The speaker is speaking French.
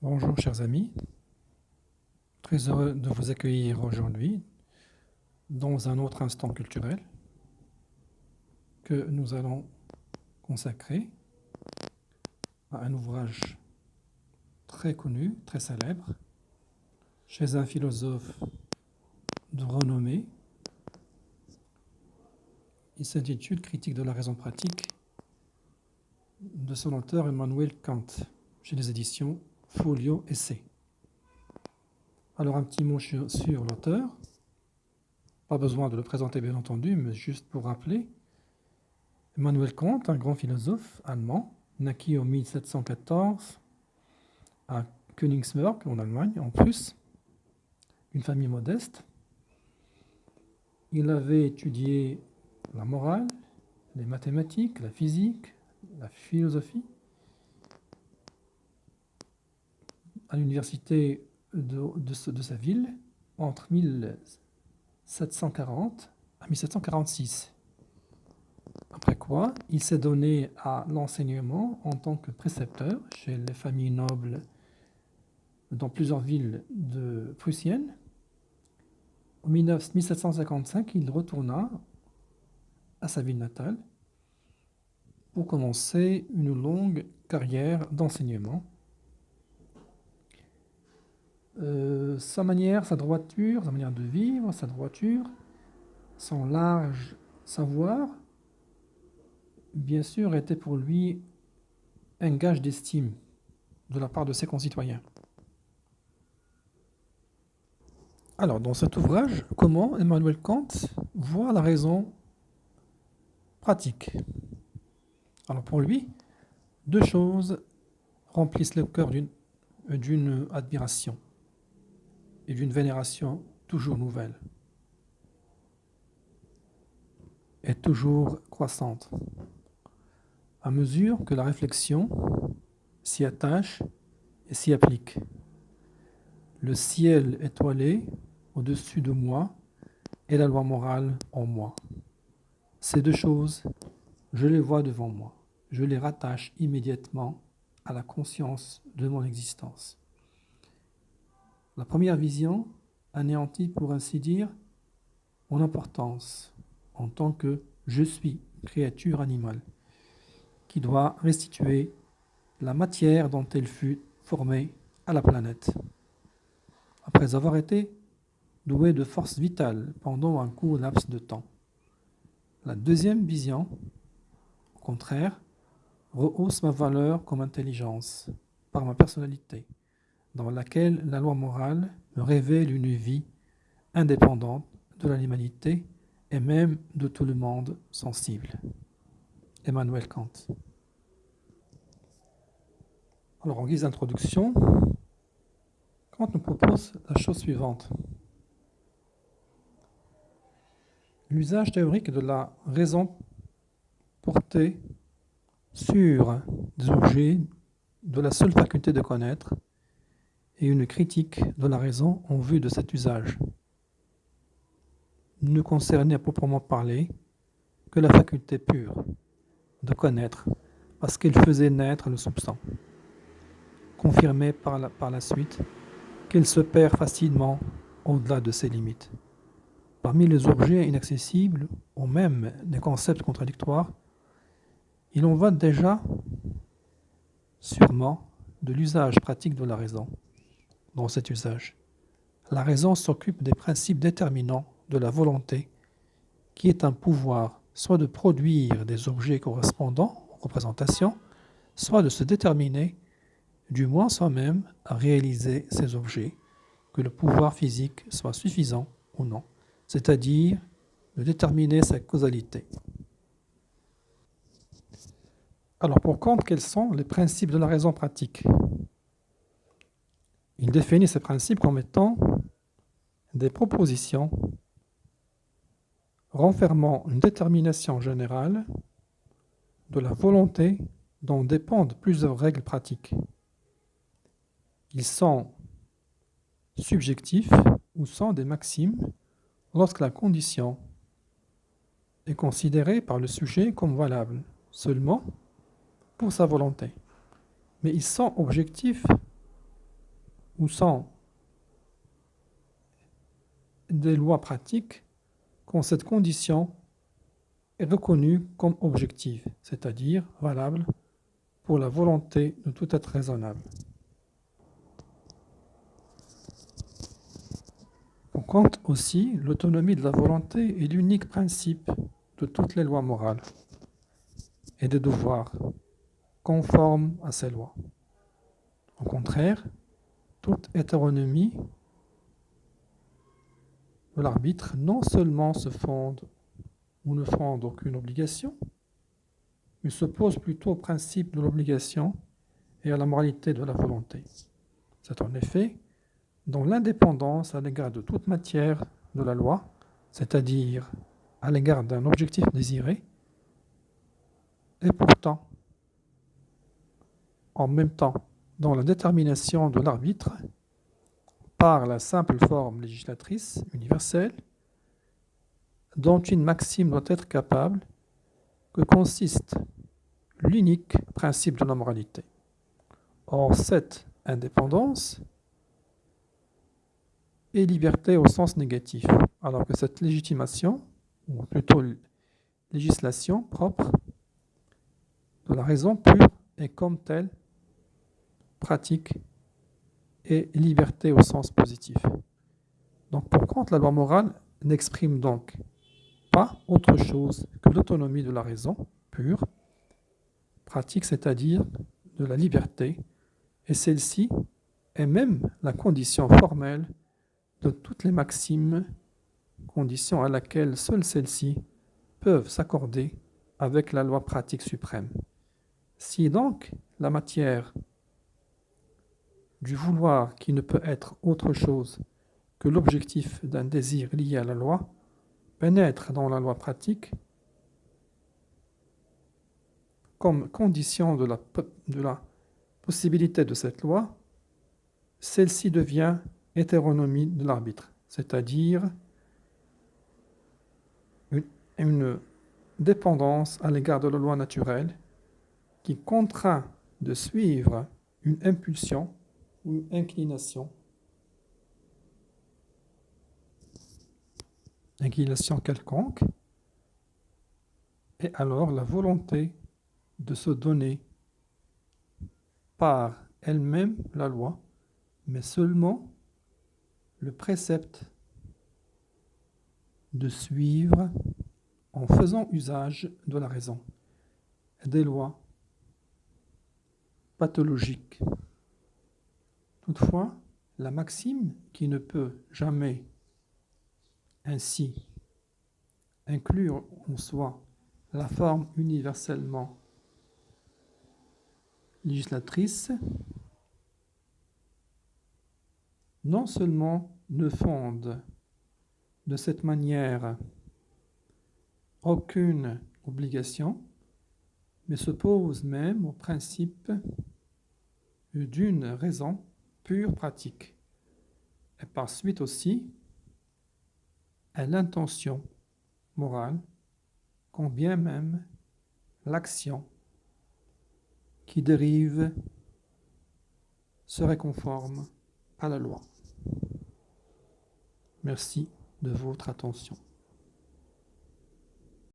Bonjour chers amis, très heureux de vous accueillir aujourd'hui dans un autre instant culturel que nous allons consacrer à un ouvrage très connu, très célèbre, chez un philosophe de renommée. Il s'intitule Critique de la raison pratique de son auteur Emmanuel Kant, chez les éditions Folio Essai. Alors un petit mot sur l'auteur, pas besoin de le présenter bien entendu, mais juste pour rappeler. Emmanuel Kant, un grand philosophe allemand, naquit en 1714 à Königsberg, en Allemagne, en Prusse, une famille modeste. Il avait étudié la morale, les mathématiques, la physique, la philosophie à l'université de sa ville entre 1740 à 1746. Après quoi, il s'est donné à l'enseignement en tant que précepteur chez les familles nobles dans plusieurs villes prussiennes. En 1755, il retourna à sa ville natale pour commencer une longue carrière d'enseignement. Sa manière de vivre, sa droiture, son large savoir, bien sûr, était pour lui un gage d'estime de la part de ses concitoyens. Alors, dans cet ouvrage, comment Emmanuel Kant voit la raison pratique? Alors, pour lui, deux choses remplissent le cœur d'une admiration et d'une vénération toujours nouvelle et toujours croissante, à mesure que la réflexion s'y attache et s'y applique. Le ciel étoilé au-dessus de moi et la loi morale en moi. Ces deux choses, je les vois devant moi. Je les rattache immédiatement à la conscience de mon existence. La première vision anéantit, pour ainsi dire, mon importance en tant que je suis créature animale, qui doit restituer la matière dont elle fut formée à la planète. Après avoir été doué de force vitale pendant un court laps de temps. La deuxième vision, au contraire, rehausse ma valeur comme intelligence par ma personnalité, dans laquelle la loi morale me révèle une vie indépendante de l'humanité et même de tout le monde sensible. Emmanuel Kant. Alors, en guise d'introduction, Kant nous propose la chose suivante. L'usage théorique de la raison porté sur des objets de la seule faculté de connaître et une critique de la raison en vue de cet usage ne concernait à proprement parler que la faculté pure de connaître parce qu'elle faisait naître le soupçon, confirmé par la suite qu'elle se perd facilement au-delà de ses limites. Parmi les objets inaccessibles ou même des concepts contradictoires, il en va déjà sûrement de l'usage pratique de la raison. Dans cet usage, la raison s'occupe des principes déterminants de la volonté, qui est un pouvoir soit de produire des objets correspondants aux représentations, soit de se déterminer, du moins soi-même, à réaliser ces objets, que le pouvoir physique soit suffisant ou non, c'est-à-dire de déterminer sa causalité. Alors pour Kant, quels sont les principes de la raison pratique? Il définit ces principes comme étant des propositions renfermant une détermination générale de la volonté dont dépendent plusieurs règles pratiques. Ils sont subjectifs ou sont des maximes lorsque la condition est considérée par le sujet comme valable seulement pour sa volonté. Mais ils sont objectifs ou sont des lois pratiques quand cette condition est reconnue comme objective, c'est-à-dire valable pour la volonté de tout être raisonnable. On compte aussi l'autonomie de la volonté est l'unique principe de toutes les lois morales et des devoirs conformes à ces lois. Au contraire, toute hétéronomie de l'arbitre non seulement se fonde ou ne fonde aucune obligation, mais s'oppose plutôt au principe de l'obligation et à la moralité de la volonté. C'est en effet dans l'indépendance à l'égard de toute matière de la loi, c'est-à-dire à l'égard d'un objectif désiré, et pourtant, en même temps, dans la détermination de l'arbitre par la simple forme législatrice universelle, dont une maxime doit être capable, que consiste l'unique principe de la moralité. Or, cette indépendance est liberté au sens négatif, alors que cette légitimation, ou plutôt législation propre de la raison pure est comme telle pratique et liberté au sens positif. Donc, pour contre, la loi morale n'exprime donc pas autre chose que l'autonomie de la raison pure, pratique, c'est-à-dire de la liberté, et celle-ci est même la condition formelle de toutes les maximes, condition à laquelle seules celles-ci peuvent s'accorder avec la loi pratique suprême. Si donc la matière du vouloir qui ne peut être autre chose que l'objectif d'un désir lié à la loi pénètre dans la loi pratique comme condition de la possibilité de cette loi, celle-ci devient hétéronomie de l'arbitre, c'est-à-dire une dépendance à l'égard de la loi naturelle qui contraint de suivre une impulsion ou une inclination quelconque, et alors la volonté de se donner par elle-même la loi, mais seulement le précepte de suivre en faisant usage de la raison, des lois pathologiques. Toutefois, la maxime qui ne peut jamais ainsi inclure en soi la forme universellement législatrice, non seulement ne fonde de cette manière aucune obligation, mais s'oppose même au principe d'une raison pure pratique, et par suite aussi à l'intention morale, quand bien même l'action qui dérive serait conforme à la loi. Merci de votre attention.